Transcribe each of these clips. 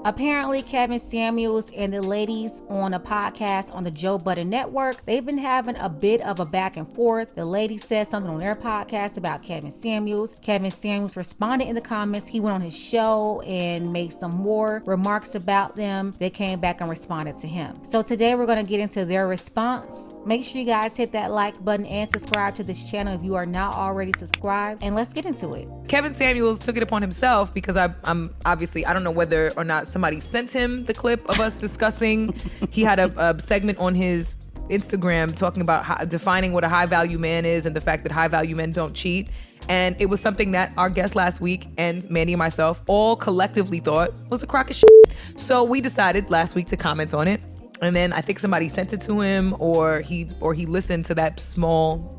Apparently, Kevin Samuels and the ladies on a podcast on the Joe Budden Network, they've been having a bit of a back and forth. The lady said something on their podcast about Kevin Samuels. Kevin Samuels responded in the comments. He went on his show and made some more remarks about them. They came back and responded to him. So today we're going to get into their response. Make sure you guys hit that like button and subscribe to this channel if you are not already subscribed, and let's get into it. Kevin Samuels took it upon himself because I'm obviously, I don't know whether or not somebody sent him the clip of us discussing. He had a segment on his Instagram talking about defining what a high value man is and the fact that high value men don't cheat. And it was something that our guest last week and Mandy and myself all collectively thought was a crock of shit. So we decided last week to comment on it. And then I think somebody sent it to him, or he listened to that small,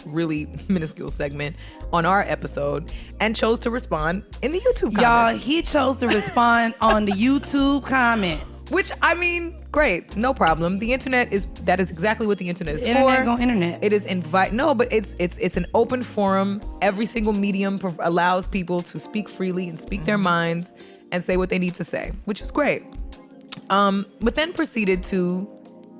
really minuscule segment on our episode and chose to respond in the YouTube comments. Y'all, he chose to respond on the YouTube comments. Which, I mean, great, no problem. The internet that is exactly what the internet is Internet for. gon' internet. It is it's an open forum. Every single medium allows people to speak freely and speak their minds and say what they need to say, which is great. But then proceeded to,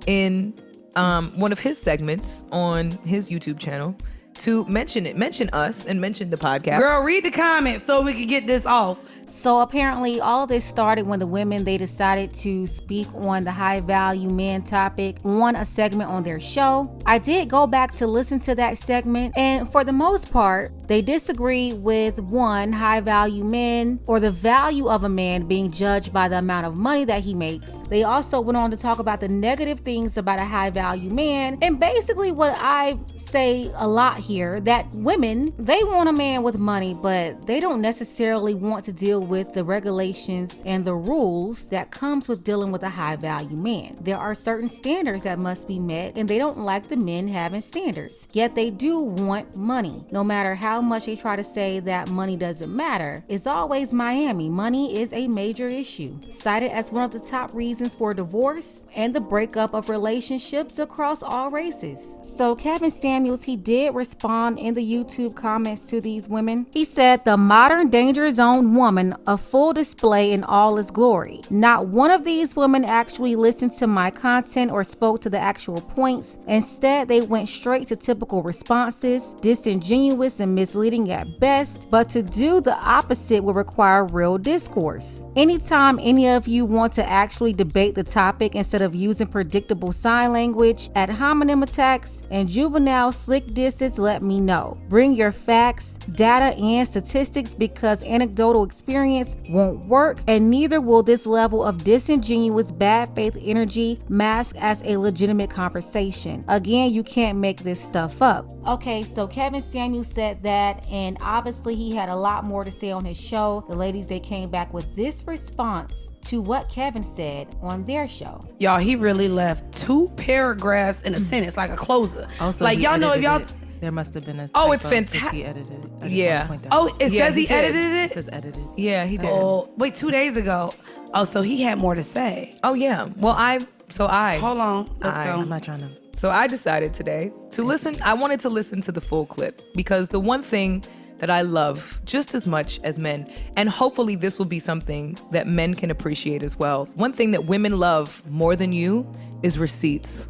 in one of his segments on his YouTube channel, to mention us and mention the podcast. Girl, read the comments so we can get this off. So apparently all of this started when the women, they decided to speak on the high value man topic on a segment on their show. I did go back to listen to that segment, and for the most part, they disagree with one, high value men, or the value of a man being judged by the amount of money that he makes. They also went on to talk about the negative things about a high value man, and basically what I say a lot here, that women, they want a man with money, but they don't necessarily want to deal with the regulations and the rules that comes with dealing with a high value man. There are certain standards that must be met, and they don't like the men having standards. Yet they do want money. No matter how much they try to say that money doesn't matter, it's always Miami. Money is a major issue, cited as one of the top reasons for divorce and the breakup of relationships across all races. So Kevin Samuels, he did respond in the YouTube comments to these women. He said, "The modern danger zone woman, a full display in all its glory. Not one of these women actually listened to my content or spoke to the actual points. Instead, they went straight to typical responses, disingenuous and misleading at best, but to do the opposite would require real discourse. Anytime any of you want to actually debate the topic instead of using predictable sign language, ad hominem attacks, and juvenile slick disses, let me know. Bring your facts, data, and statistics, because anecdotal experience won't work, and neither will this level of disingenuous bad faith energy mask as a legitimate conversation. Again, you can't make this stuff up." Okay, so Kevin Samuels said that, and obviously he had a lot more to say on his show. The ladies, they came back with this response to what Kevin said on their show. Y'all, he really left 2 paragraphs in a sentence, like a closer. Also, like, y'all know if y'all... There must have been a Oh, it's typo fantastic. 'cause he edited it. I just Yeah. wanna point that Oh, out. it Yeah, says he he did. edited It it? says edited. Yeah, he did. Oh, wait, 2 days ago. Oh, so he had more to say. Oh yeah. Well, Hold on. Let's go. I'm not trying to. So I decided today to listen. I wanted to listen to the full clip because the one thing that I love just as much as men, and hopefully this will be something that men can appreciate as well. One thing that women love more than you is receipts.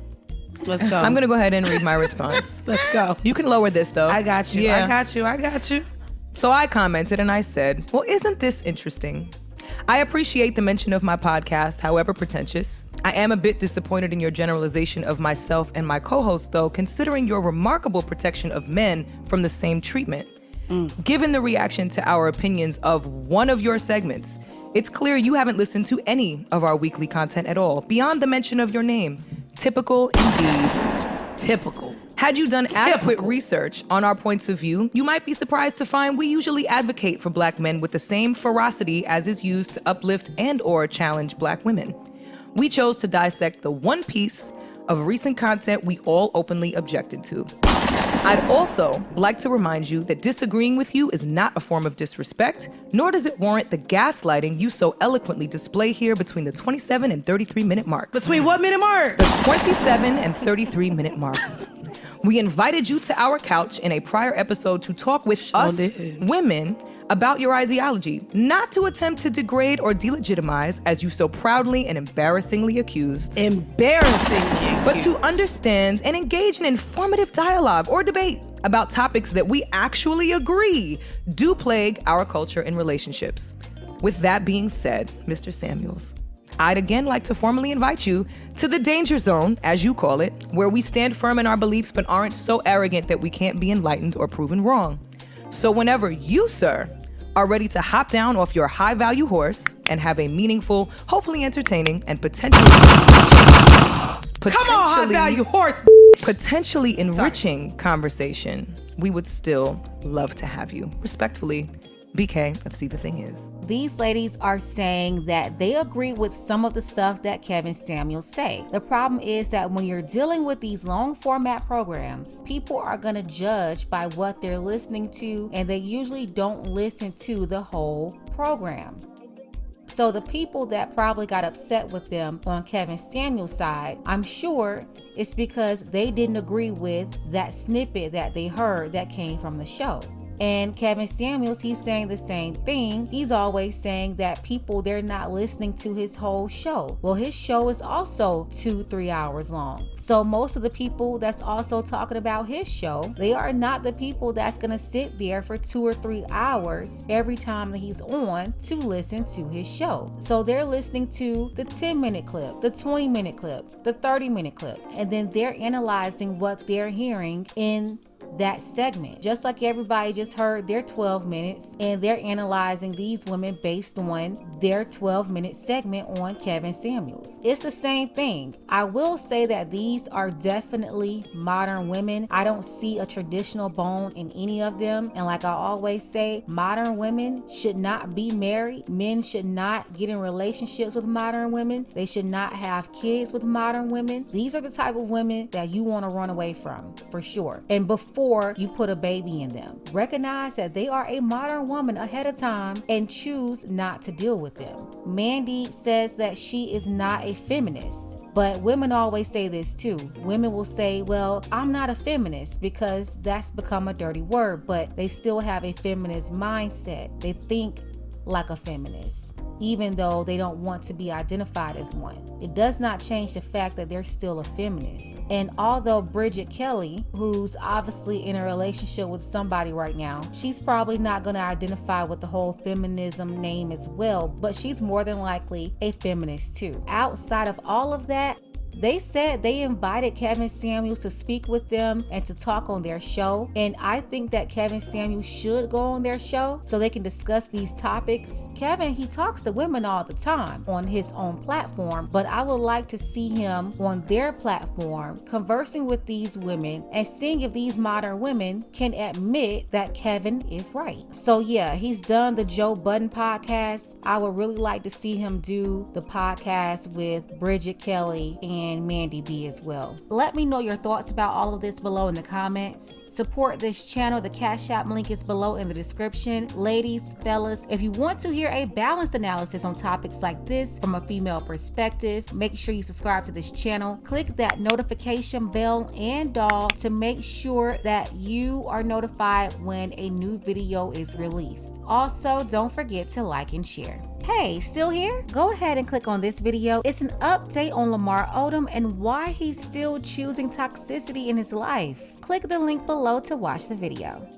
Let's go. So I'm gonna go ahead and read my response. Let's go. You can lower this though. I got you. Yeah. I got you. So I commented and I said, well, isn't this interesting? I appreciate the mention of my podcast, however pretentious. I am a bit disappointed in your generalization of myself and my co-host, though, considering your remarkable protection of men from the same treatment. Given the reaction to our opinions of one of your segments, it's clear you haven't listened to any of our weekly content at all, beyond the mention of your name. Typical indeed. Typical. Had you done adequate research on our points of view, you might be surprised to find we usually advocate for black men with the same ferocity as is used to uplift and or challenge black women. We chose to dissect the one piece of recent content we all openly objected to. I'd also like to remind you that disagreeing with you is not a form of disrespect, nor does it warrant the gaslighting you so eloquently display here between the 27 and 33 minute marks. Between what minute mark? The 27 and 33 minute marks. We invited you to our couch in a prior episode to talk with us women about your ideology, not to attempt to degrade or delegitimize, as you so proudly and embarrassingly accused. But to understand and engage in informative dialogue or debate about topics that we actually agree do plague our culture and relationships. With that being said, Mr. Samuels, I'd again like to formally invite you to the danger zone, as you call it, where we stand firm in our beliefs but aren't so arrogant that we can't be enlightened or proven wrong. So whenever you, sir, are ready to hop down off your high-value horse and have a meaningful, hopefully entertaining, and potentially enriching conversation, we would still love to have you. Respectfully, BK of See the Thing Is. These ladies are saying that they agree with some of the stuff that Kevin Samuels say. The problem is that when you're dealing with these long format programs, people are going to judge by what they're listening to, and they usually don't listen to the whole program. So the people that probably got upset with them on Kevin Samuels' side, I'm sure it's because they didn't agree with that snippet that they heard that came from the show. And Kevin Samuels, he's saying the same thing. He's always saying that people, they're not listening to his whole show. Well, his show is also 2-3 hours long. So most of the people that's also talking about his show, they are not the people that's gonna sit there for 2 or 3 hours every time that he's on to listen to his show. So they're listening to the 10-minute clip, the 20-minute clip, the 30-minute clip, and then they're analyzing what they're hearing in that segment. Just like everybody just heard their 12 minutes, and they're analyzing these women based on their 12-minute segment on Kevin Samuels. It's the same thing. I will say that these are definitely modern women. I don't see a traditional bone in any of them. And like I always say, modern women should not be married. Men should not get in relationships with modern women. They should not have kids with modern women. These are the type of women that you want to run away from, for sure. And before you put a baby in them, recognize that they are a modern woman ahead of time and choose not to deal with them. Mandii says that she is not a feminist. But women always say this too. Women will say, well, I'm not a feminist, because that's become a dirty word, but they still have a feminist mindset. They think like a feminist, even though they don't want to be identified as one. It does not change the fact that they're still a feminist. And although Bridget Kelly, who's obviously in a relationship with somebody right now, she's probably not going to identify with the whole feminism name as well, but she's more than likely a feminist too. Outside of all of that, they said they invited Kevin Samuels to speak with them and to talk on their show. And I think that Kevin Samuels should go on their show so they can discuss these topics. Kevin, he talks to women all the time on his own platform, but I would like to see him on their platform conversing with these women and seeing if these modern women can admit that Kevin is right. So yeah, he's done the Joe Budden podcast. I would really like to see him do the podcast with Bridget Kelly and Mandii B as well. Let me know your thoughts about all of this below in the comments. Support this channel. The Cash App link is below in the description. Ladies, fellas, if you want to hear a balanced analysis on topics like this from a female perspective, make sure you subscribe to this channel. Click that notification bell and all to make sure that you are notified when a new video is released. Also, don't forget to like and share. Hey, still here? Go ahead and click on this video. It's an update on Lamar Odom and why he's still choosing toxicity in his life. Click the link below to watch the video.